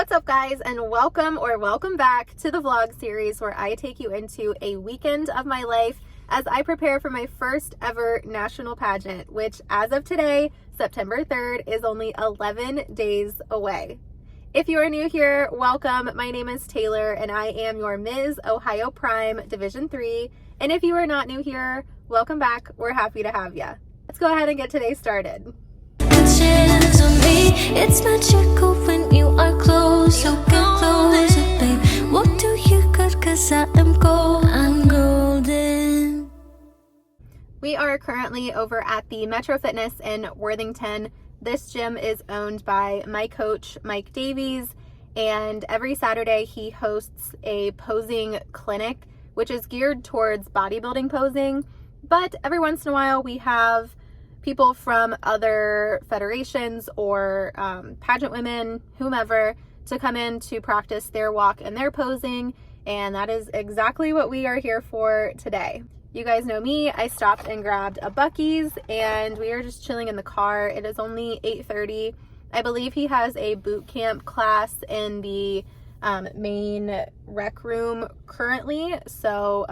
What's up, guys, and welcome back to the vlog series where I take you into a weekend of my life as I prepare for my first ever national pageant, which as of today, September 3rd, is only 11 days away. If you are new here, welcome. My name is Taylor and I am your Ms. Ohio Prime Division 3. And if you are not new here, welcome back. We're happy to have you. Let's go ahead and get today started. It's magical when you are close, so get closer, babe. What do you got? 'Cause I am gold, I'm golden. We are currently over at the Metro Fitness in Worthington. This gym is owned by my coach, Mike Davies, and every Saturday he hosts a posing clinic, which is geared towards bodybuilding posing. But every once in a while we have people from other federations or pageant women, whomever, to come in to practice their walk and their posing, and that is exactly what we are here for today. You guys know me, I stopped and grabbed a Buc-ee's and we are just chilling in the car. It is only 8:30. I believe he has a boot camp class in the main rec room currently, so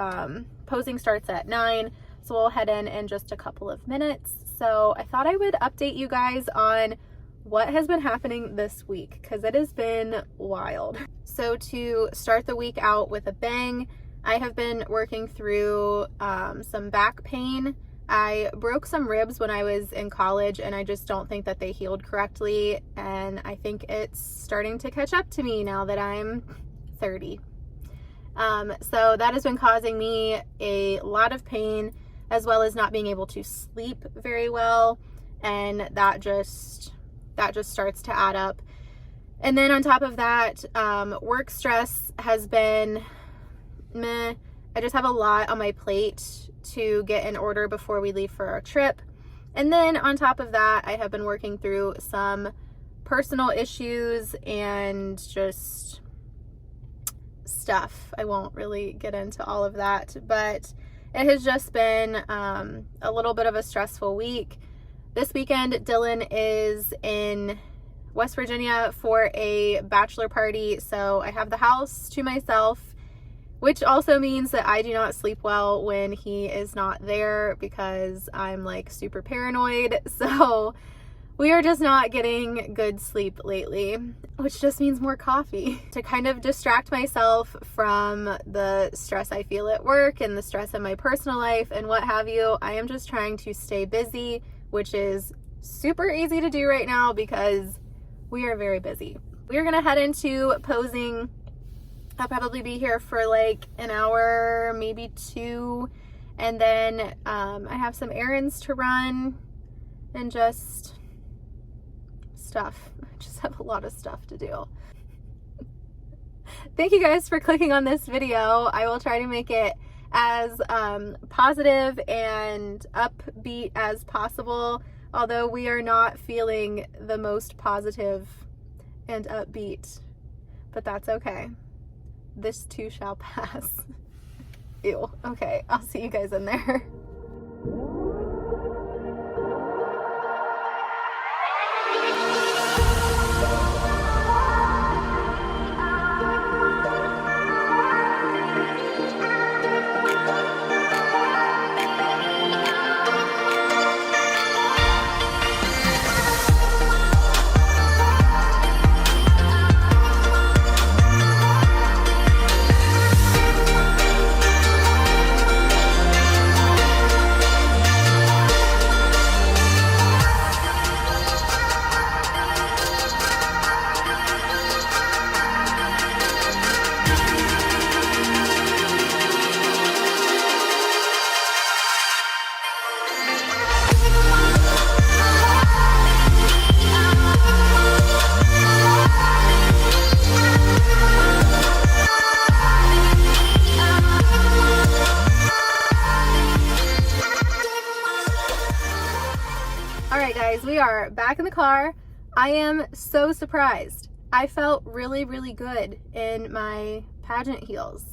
posing starts at 9, so we'll head in just a couple of minutes. So I thought I would update you guys on what has been happening this week because it has been wild. So to start the week out with a bang, I have been working through some back pain. I broke some ribs when I was in college and I just don't think that they healed correctly, and I think it's starting to catch up to me now that I'm 30. So that has been causing me a lot of pain, as well as not being able to sleep very well, and that just starts to add up. And then on top of that, work stress has been meh. I just have a lot on my plate to get in order before we leave for our trip. And then on top of that, I have been working through some personal issues and just stuff. I won't really get into all of that, but it has just been a little bit of a stressful week. This weekend, Dylan is in West Virginia for a bachelor party, so I have the house to myself, which also means that I do not sleep well when he is not there because I'm like super paranoid. So we are just not getting good sleep lately, which just means more coffee. To kind of distract myself from the stress I feel at work and the stress in my personal life and what have you, I am just trying to stay busy, which is super easy to do right now because we are very busy. We are gonna head into posing. I'll probably be here for like an hour, maybe 2, and then I have some errands to run and just stuff. I just have a lot of stuff to do. Thank you guys for clicking on this video. I will try to make it as positive and upbeat as possible, although we are not feeling the most positive and upbeat, but that's okay. This too shall pass. Ew. Okay, I'll see you guys in there. Alright guys, we are back in the car. I am so surprised. I felt really, really good in my pageant heels.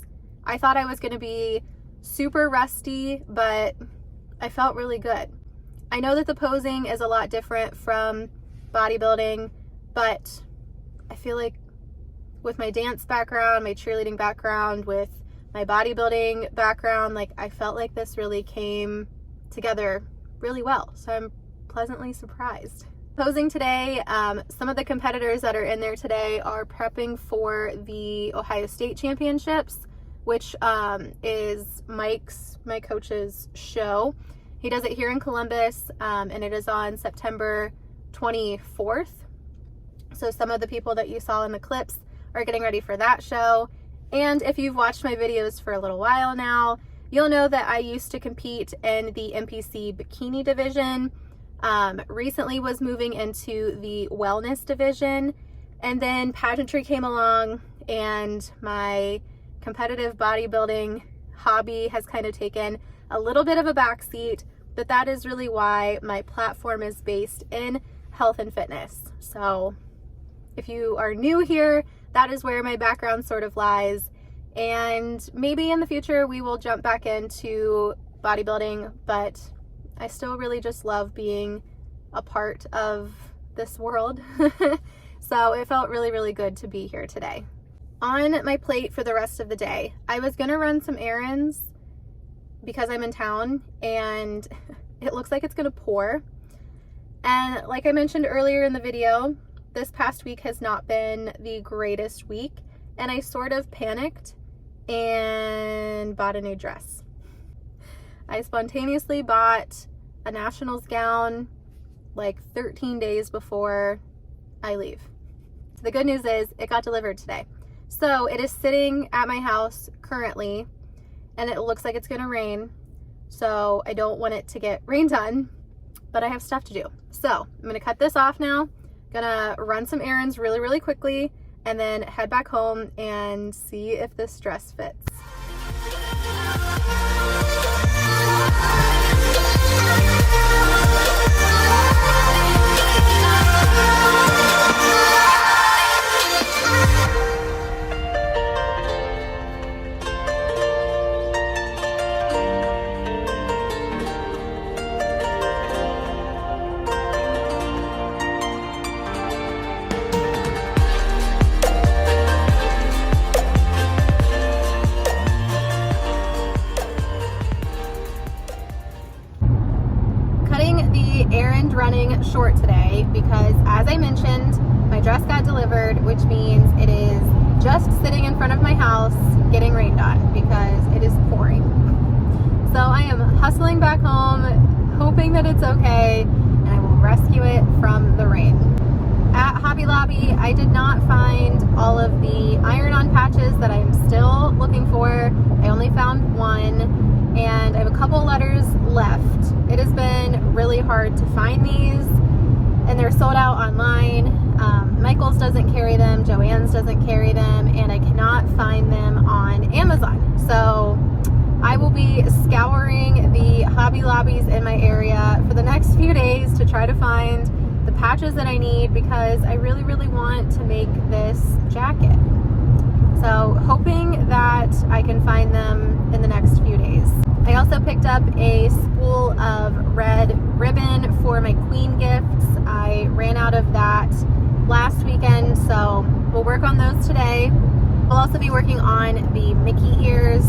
I thought I was going to be super rusty, but I felt really good. I know that the posing is a lot different from bodybuilding, but I feel like with my dance background, my cheerleading background, with my bodybuilding background, like I felt like this really came together really well. So I'm pleasantly surprised. Posing today, some of the competitors that are in there today are prepping for the Ohio State Championships, which is my coach's show. He does it here in Columbus, and it is on September 24th. So some of the people that you saw in the clips are getting ready for that show. And if you've watched my videos for a little while now, you'll know that I used to compete in the NPC bikini division. Recently was moving into the wellness division, and then pageantry came along and my competitive bodybuilding hobby has kind of taken a little bit of a backseat, but that is really why my platform is based in health and fitness. So if you are new here, that is where my background sort of lies. And maybe in the future we will jump back into bodybuilding, but I still really just love being a part of this world. So it felt really, really good to be here today. On my plate for the rest of the day, I was gonna run some errands because I'm in town and it looks like it's gonna pour. And like I mentioned earlier in the video, this past week has not been the greatest week, and I sort of panicked and bought a new dress. I spontaneously bought a nationals gown like 13 days before I leave. So the good news is it got delivered today. So it is sitting at my house currently, and it looks like it's gonna rain. So I don't want it to get rained on, but I have stuff to do. So I'm gonna cut this off now, gonna run some errands really, really quickly, and then head back home and see if this dress fits. Errand running short today because, as I mentioned, my dress got delivered, which means it is just sitting in front of my house getting rained on because it is pouring. So I am hustling back home, hoping that it's okay, and I will rescue it from the rain. At Hobby Lobby, I did not find all of the iron-on patches that I'm still looking for. I only found one, and I have a couple letters left. It has been really hard to find these, and they're sold out online. Michael's doesn't carry them, Joann's doesn't carry them, and I cannot find them on Amazon. So I will be scouring the Hobby Lobbies in my area for the next few days to try to find the patches that I need because I really, really want to make this jacket. So hoping that I can find them in the next few days. I also picked up a spool of red ribbon for my queen gifts. I ran out of that last weekend, so we'll work on those today. We'll also be working on the Mickey ears.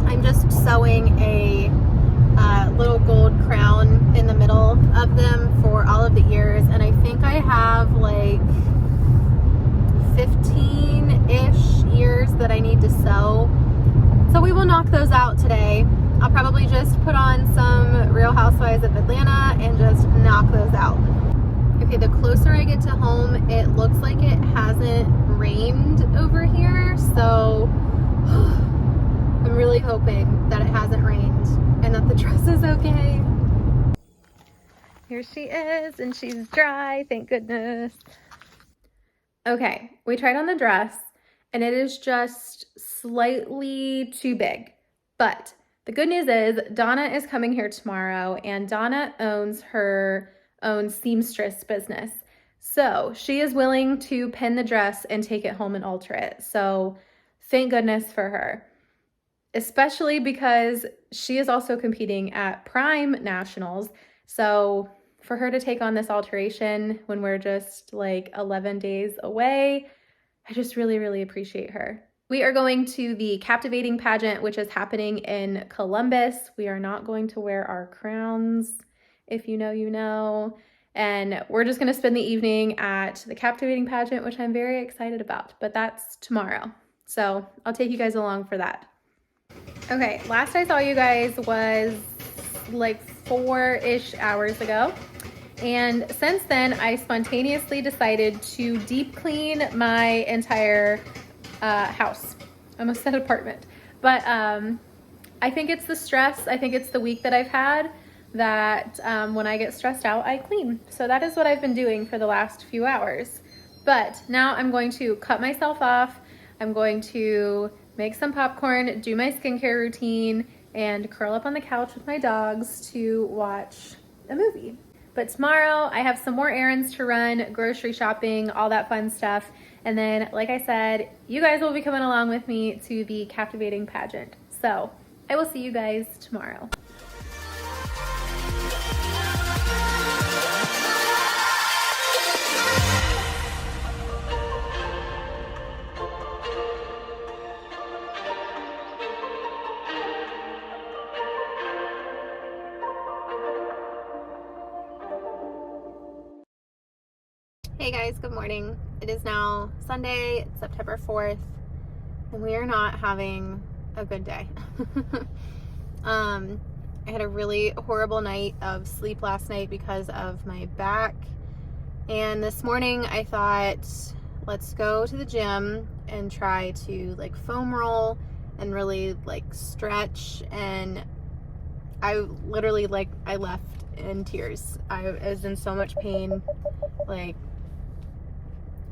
I'm just sewing a little gold crown in the middle of them for all of the ears, and I think I have like 15-ish ears that I need to sew. So we will knock those out today. I'll probably just put on some Real Housewives of Atlanta and just knock those out. Okay, the closer I get to home, it looks like it hasn't rained over here, so I'm really hoping that it hasn't rained and that the dress is okay. Here she is, and she's dry, thank goodness. Okay, we tried on the dress, and it is just slightly too big, but the good news is Donna is coming here tomorrow, and Donna owns her own seamstress business. So she is willing to pin the dress and take it home and alter it. So thank goodness for her, especially because she is also competing at Prime Nationals. So for her to take on this alteration when we're just like 11 days away, I just really, really appreciate her. We are going to the Captivating Pageant, which is happening in Columbus. We are not going to wear our crowns. If you know, you know. And we're just going to spend the evening at the Captivating Pageant, which I'm very excited about. But that's tomorrow. So I'll take you guys along for that. Okay, last I saw you guys was like 4-ish hours ago. And since then, I spontaneously decided to deep clean my entire house. I almost said apartment. But I think it's the stress. I think it's the week that I've had that when I get stressed out, I clean. So that is what I've been doing for the last few hours. But now I'm going to cut myself off. I'm going to make some popcorn, do my skincare routine, and curl up on the couch with my dogs to watch a movie. But tomorrow I have some more errands to run, grocery shopping, all that fun stuff. And then, like I said, you guys will be coming along with me to the Captivating Pageant. So I will see you guys tomorrow. Hey guys, good morning. It is now Sunday, September 4th, and we are not having a good day. I had a really horrible night of sleep last night because of my back. And this morning I thought, let's go to the gym and try to like foam roll and really like stretch. And I literally I left in tears. I was in so much pain. Like,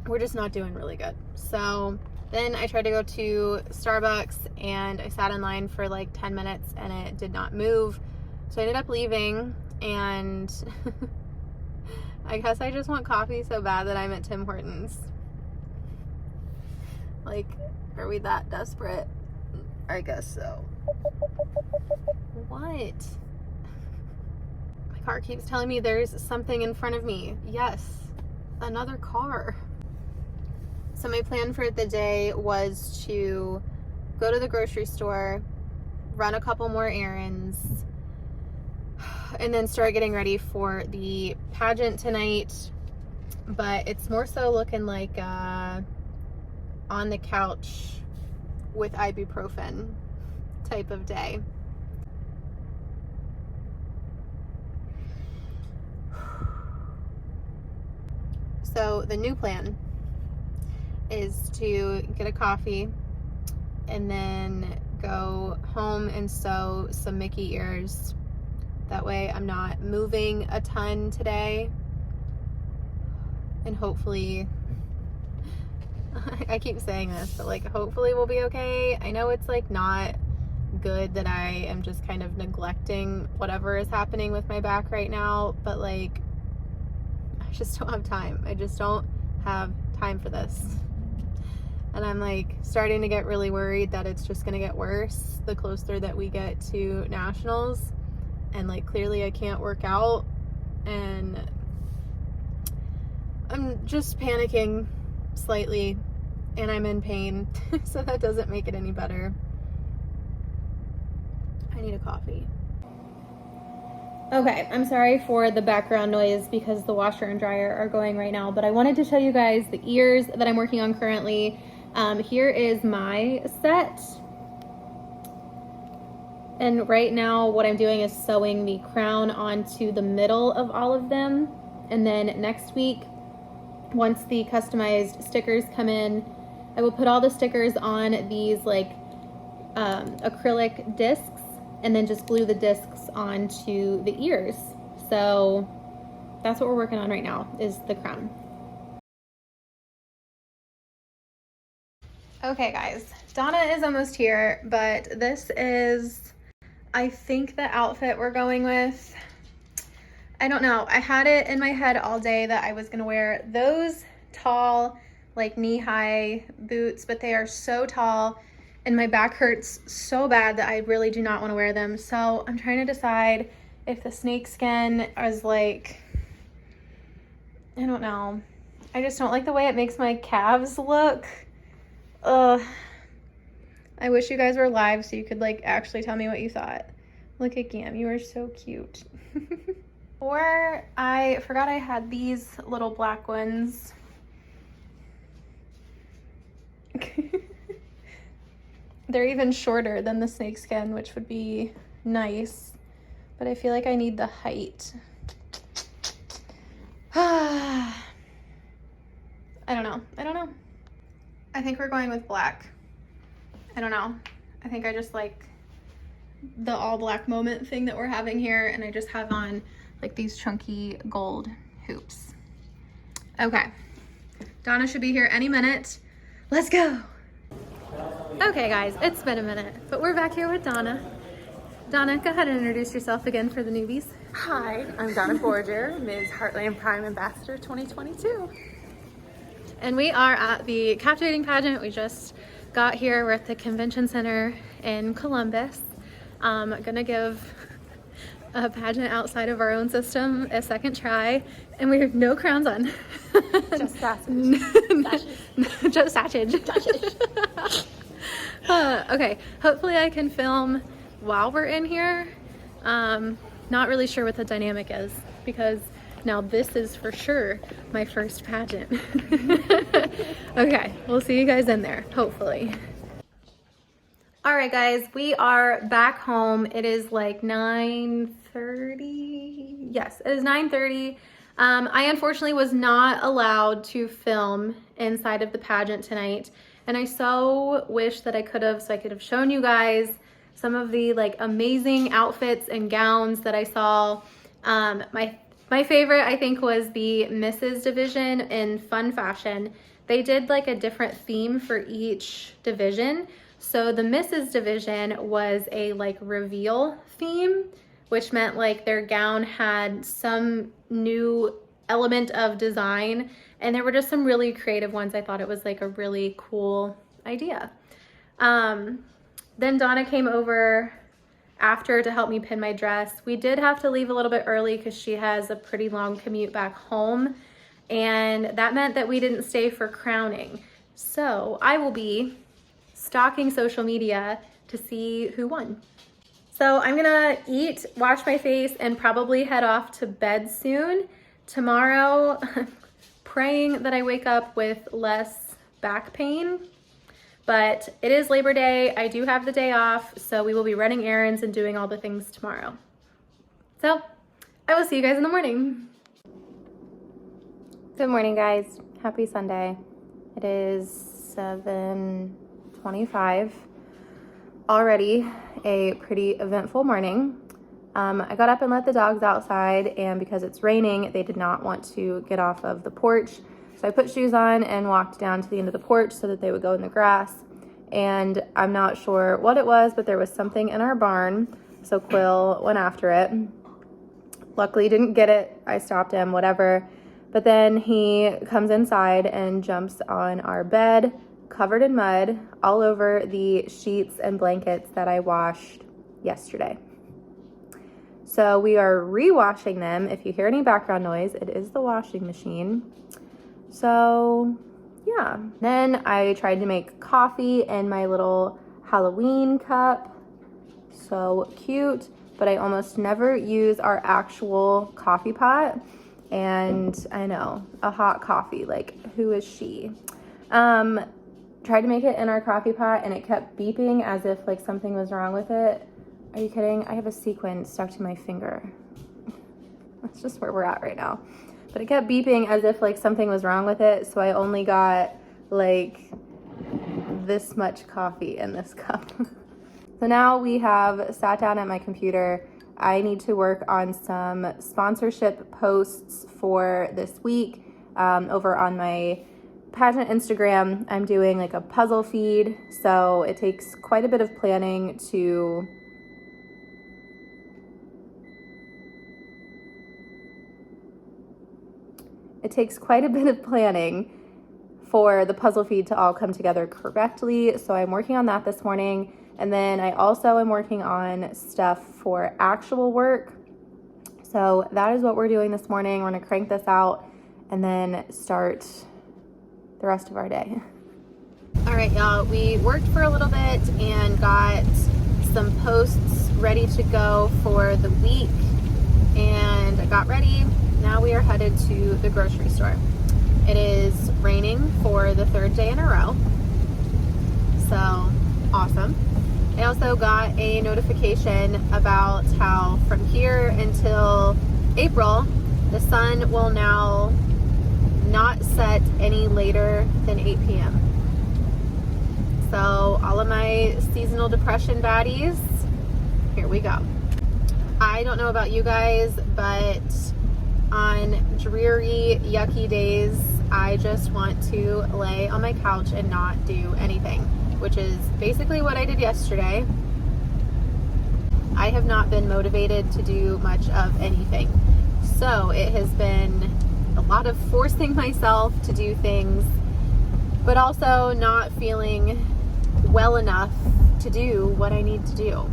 we're just not doing really good. So then I tried to go to Starbucks and I sat in line for like 10 minutes and it did not move. So I ended up leaving, and I guess I just want coffee so bad that I'm at Tim Hortons. Like, are we that desperate? I guess so. What? My car keeps telling me there's something in front of me. Yes, another car. So my plan for the day was to go to the grocery store, run a couple more errands, and then start getting ready for the pageant tonight. But it's more so looking like on the couch with ibuprofen type of day. So the new plan is to get a coffee and then go home and sew some Mickey ears. That way I'm not moving a ton today, and hopefully, I keep saying this, but like hopefully we'll be okay. I know it's like not good that I am just kind of neglecting whatever is happening with my back right now, but like I just don't have time. I just don't have time for this. And I'm like starting to get really worried that it's just gonna get worse the closer that we get to nationals. And like clearly I can't work out, and I'm just panicking slightly, and I'm in pain. So that doesn't make it any better. I need a coffee. Okay, I'm sorry for the background noise because the washer and dryer are going right now, but I wanted to show you guys the ears that I'm working on currently. Here is my set. And right now what I'm doing is sewing the crown onto the middle of all of them. And then next week, once the customized stickers come in, I will put all the stickers on these like acrylic discs, and then just glue the discs onto the ears. So that's what we're working on right now, is the crown. Okay guys, Donna is almost here, but this is, I think, the outfit we're going with. I don't know. I had it in my head all day that I was gonna wear those tall, like knee-high boots, but they are so tall and my back hurts so bad that I really do not want to wear them. So I'm trying to decide if the snakeskin is like, I don't know. I just don't like the way it makes my calves look. I wish you guys were live so you could like actually tell me what you thought. Look at Gam, you are so cute. Or I forgot I had these little black ones. They're even shorter than the snakeskin, which would be nice, but I feel like I need the height. I don't know. I think we're going with black. I don't know. I think I just like the all black moment thing that we're having here, and I just have on like these chunky gold hoops. Okay. Donna should be here any minute. Let's go. Okay guys, it's been a minute, but we're back here with Donna. Donna, go ahead and introduce yourself again for the newbies. Hi, I'm Donna Forger, Ms. Heartland Prime Ambassador 2022. And we are at the Captivating Pageant. We just got here. We're at the Convention Center in Columbus. I'm gonna give a pageant outside of our own system a second try, and we have no crowns on. Just sausage. Just sausage. Okay, hopefully I can film while we're in here. Not really sure what the dynamic is, because now this is for sure my first pageant. Okay, we'll see you guys in there, hopefully. All right, guys, we are back home. It is like 9:30. Yes, it is 9:30. I unfortunately was not allowed to film inside of the pageant tonight, and I so wish that I could have, so I could have shown you guys some of the like amazing outfits and gowns that I saw. My favorite, I think, was the Mrs. division in Fun Fashion. They did like a different theme for each division. So the Mrs. division was a like reveal theme, which meant like their gown had some new element of design, and there were just some really creative ones. I thought it was like a really cool idea. Then Donna came over after to help me pin my dress. We did have to leave a little bit early because she has a pretty long commute back home, and that meant that we didn't stay for crowning. So I will be stalking social media to see who won. So I'm gonna eat, wash my face, and probably head off to bed soon. Tomorrow, praying that I wake up with less back pain. But it is Labor Day. I do have the day off, so we will be running errands and doing all the things tomorrow. So I will see you guys in the morning. Good morning, guys. Happy Sunday. It is 7:25. Already a pretty eventful morning. I got up and let the dogs outside, and because it's raining, they did not want to get off of the porch. So I put shoes on and walked down to the end of the porch so that they would go in the grass. And I'm not sure what it was, but there was something in our barn. So Quill went after it. Luckily didn't get it. I stopped him, whatever. But then he comes inside and jumps on our bed, covered in mud, all over the sheets and blankets that I washed yesterday. So we are re-washing them. If you hear any background noise, it is the washing machine. So yeah, then I tried to make coffee in my little Halloween cup. So cute, but I almost never use our actual coffee pot. And I know, a hot coffee, like who is she? Tried to make it in our coffee pot and it kept beeping as if like something was wrong with it. Are you kidding? I have a sequin stuck to my finger. That's just where we're at right now. But it kept beeping as if like something was wrong with it. So I only got like this much coffee in this cup. So now we have sat down at my computer. I need to work on some sponsorship posts for this week. Over on my pageant Instagram, I'm doing like a puzzle feed. So it takes quite a bit of planning to for the puzzle feed to all come together correctly. So I'm working on that this morning. And then I also am working on stuff for actual work. So that is what we're doing this morning. We're gonna crank this out and then start the rest of our day. All right, right, y'all, we worked for a little bit and got some posts ready to go for the week, and I got ready. Now we are headed to the grocery store. It is raining for the third day in a row, so awesome. I also got a notification about how from here until April, the sun will now not set any later than 8 p.m. So all of my seasonal depression baddies, here we go. I don't know about you guys, but on dreary, yucky days, I just want to lay on my couch and not do anything, which is basically what I did yesterday. I have not been motivated to do much of anything. So it has been a lot of forcing myself to do things, but also not feeling well enough to do what I need to do.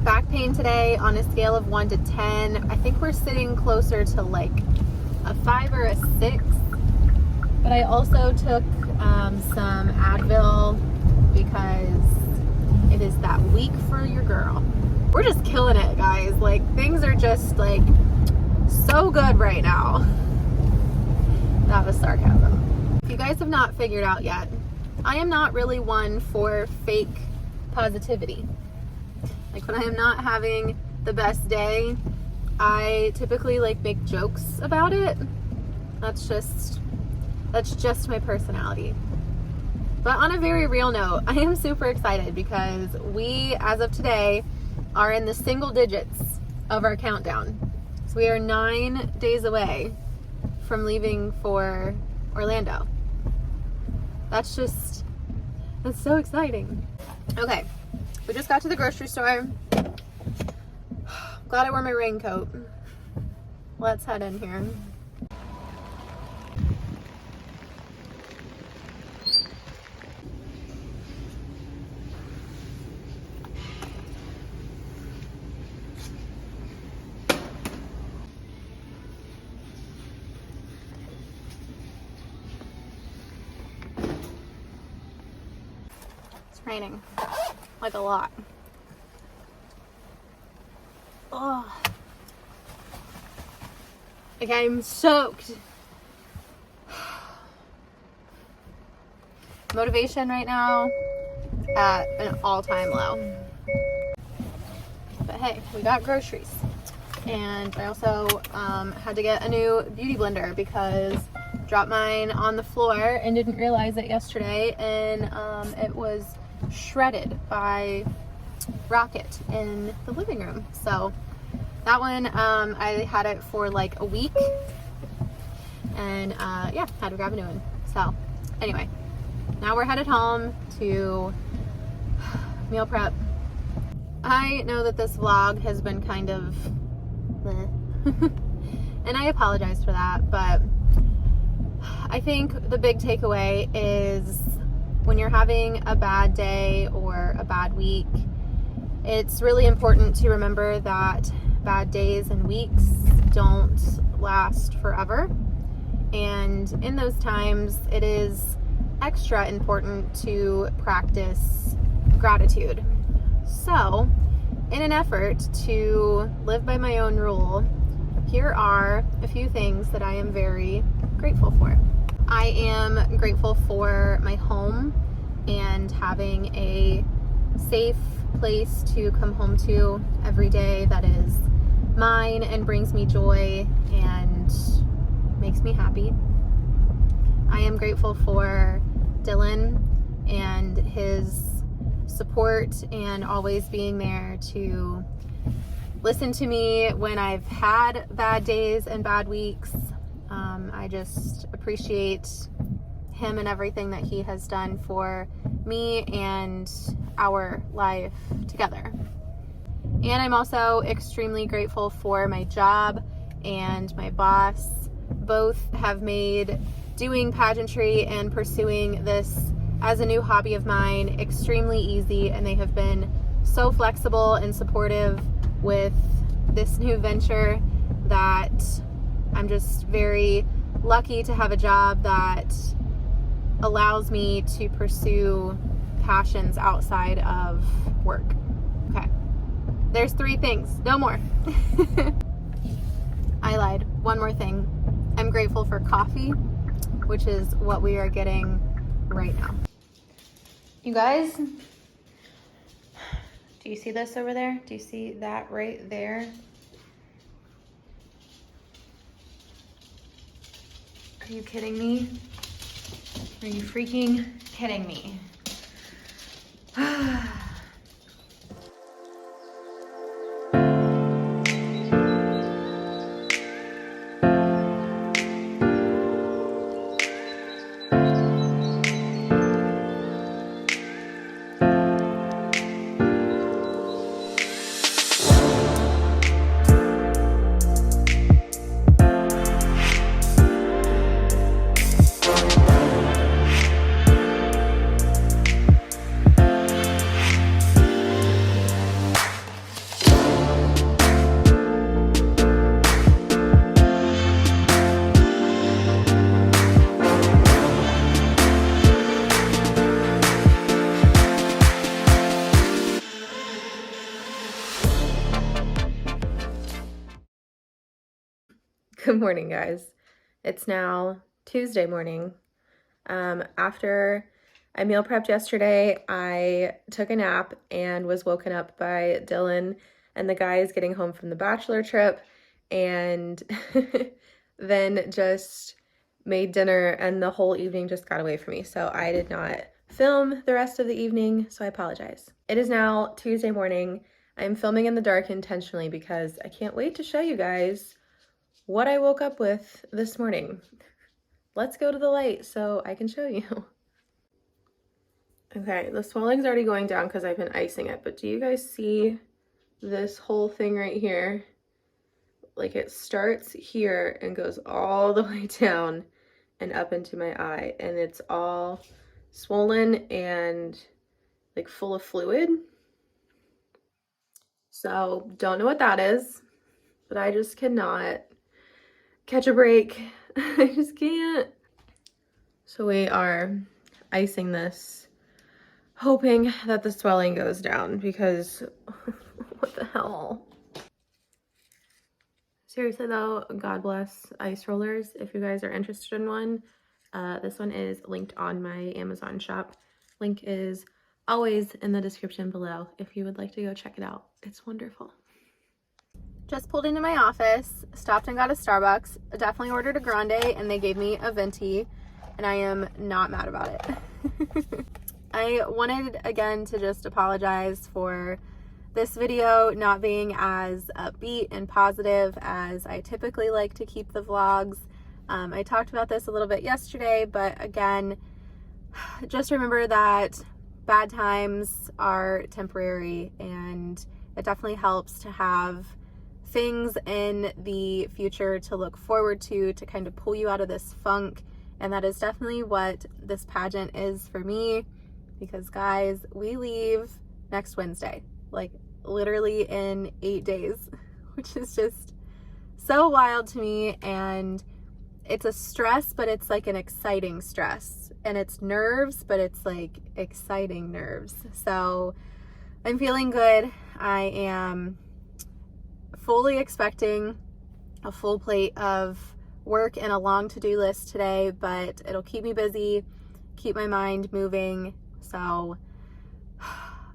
Back pain today on a scale of 1 to 10. I think we're sitting closer to like a 5 or a 6. But I also took some Advil because it is that week for your girl. We're just killing it, guys. Like, things are just like so good right now. That was sarcasm. If you guys have not figured out yet, I am not really one for fake positivity. Like, when I am not having the best day, I typically like make jokes about it. That's just my personality. But on a very real note, I am super excited because we, as of today, are in the single digits of our countdown. So we are 9 days away from leaving for Orlando. That's so exciting. Okay, we just got to the grocery store. Glad I wore my raincoat. Let's head in here. Raining like a lot. Oh, like I'm soaked. Motivation right now at an all-time low. But hey, we got groceries, and I also had to get a new beauty blender because dropped mine on the floor and didn't realize it yesterday, and it was shredded by Rocket in the living room. So that one, I had it for like a week, and yeah, had to grab a new one. So anyway, now we're headed home to meal prep. I know that this vlog has been kind of bleh. And I apologize for that, but I think the big takeaway is when you're having a bad day or a bad week, it's really important to remember that bad days and weeks don't last forever. And in those times, it is extra important to practice gratitude. So, in an effort to live by my own rule, here are a few things that I am very grateful for. I am grateful for my home and having a safe place to come home to every day that is mine and brings me joy and makes me happy. I am grateful for Dylan and his support and always being there to listen to me when I've had bad days and bad weeks. I just appreciate him and everything that he has done for me and our life together. And I'm also extremely grateful for my job and my boss. Both have made doing pageantry and pursuing this as a new hobby of mine extremely easy, and they have been so flexible and supportive with this new venture that I'm just very lucky to have a job that allows me to pursue passions outside of work. Okay. There's 3 things, no more. I lied. One more thing. I'm grateful for coffee, which is what we are getting right now. You guys, do you see this over there? Do you see that right there? Are you kidding me? Are you freaking kidding me? Good morning, guys. It's now Tuesday morning. After I meal prepped yesterday, I took a nap and was woken up by Dylan and the guys getting home from the bachelor trip, and then just made dinner, and the whole evening just got away from me. So I did not film the rest of the evening, so I apologize. It is now Tuesday morning. I'm filming in the dark intentionally because I can't wait to show you guys what I woke up with this morning. Let's go to the light so I can show you. Okay, the swelling's already going down because I've been icing it, but do you guys see this whole thing right here? Like, it starts here and goes all the way down and up into my eye, and it's all swollen and like full of fluid. So don't know what that is, but I just cannot catch a break. I just can't. So we are icing this, hoping that the swelling goes down, because what the hell? Seriously though, God bless ice rollers. If you guys are interested in one, this one is linked on my Amazon shop. Link is always in the description below if you would like to go check it out. It's wonderful. Just pulled into my office, stopped and got a Starbucks, definitely ordered a grande, and they gave me a venti, and I am not mad about it. I wanted again to just apologize for this video not being as upbeat and positive as I typically like to keep the vlogs. I talked about this a little bit yesterday, but again, just remember that bad times are temporary, and it definitely helps to have things in the future to look forward to kind of pull you out of this funk. And that is definitely what this pageant is for me, because guys, we leave next Wednesday, like literally in 8 days, which is just so wild to me. And it's a stress, but it's like an exciting stress, and it's nerves, but it's like exciting nerves. So I'm feeling good. I am fully expecting a full plate of work and a long to-do list today, but it'll keep me busy, keep my mind moving. So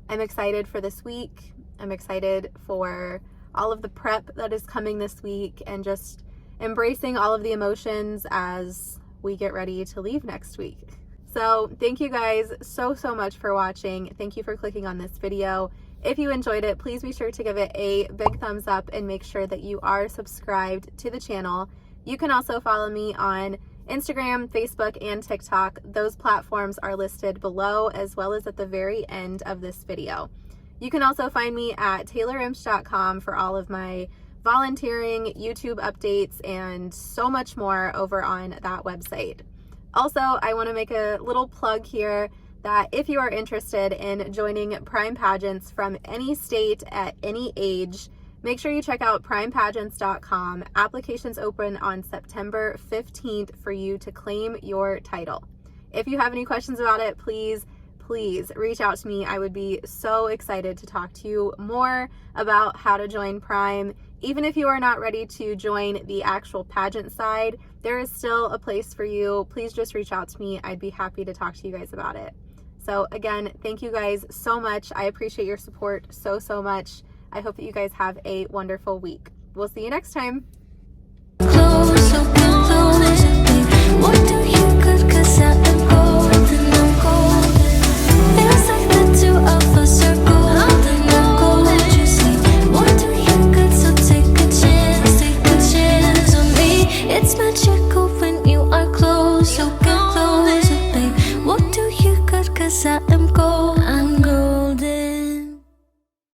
I'm excited for this week. I'm excited for all of the prep that is coming this week, and just embracing all of the emotions as we get ready to leave next week. So thank you guys so much for watching. Thank you for clicking on this video. If you enjoyed it, please be sure to give it a big thumbs up and make sure that you are subscribed to the channel. You can also follow me on Instagram, Facebook, and TikTok. Those platforms are listed below, as well as at the very end of this video. You can also find me at taylorimch.com for all of my volunteering, YouTube updates, and so much more over on that website. Also, I want to make a little plug here that if you are interested in joining Prime Pageants from any state at any age, make sure you check out primepageants.com. Applications open on September 15th for you to claim your title. if you have any questions about it, please reach out to me. I would be so excited to talk to you more about how to join Prime. Even if you are not ready to join the actual pageant side, there is still a place for you. Please just reach out to me. I'd be happy to talk to you guys about it. So again, thank you guys so much. I appreciate your support so much. I hope that you guys have a wonderful week. We'll see you next time.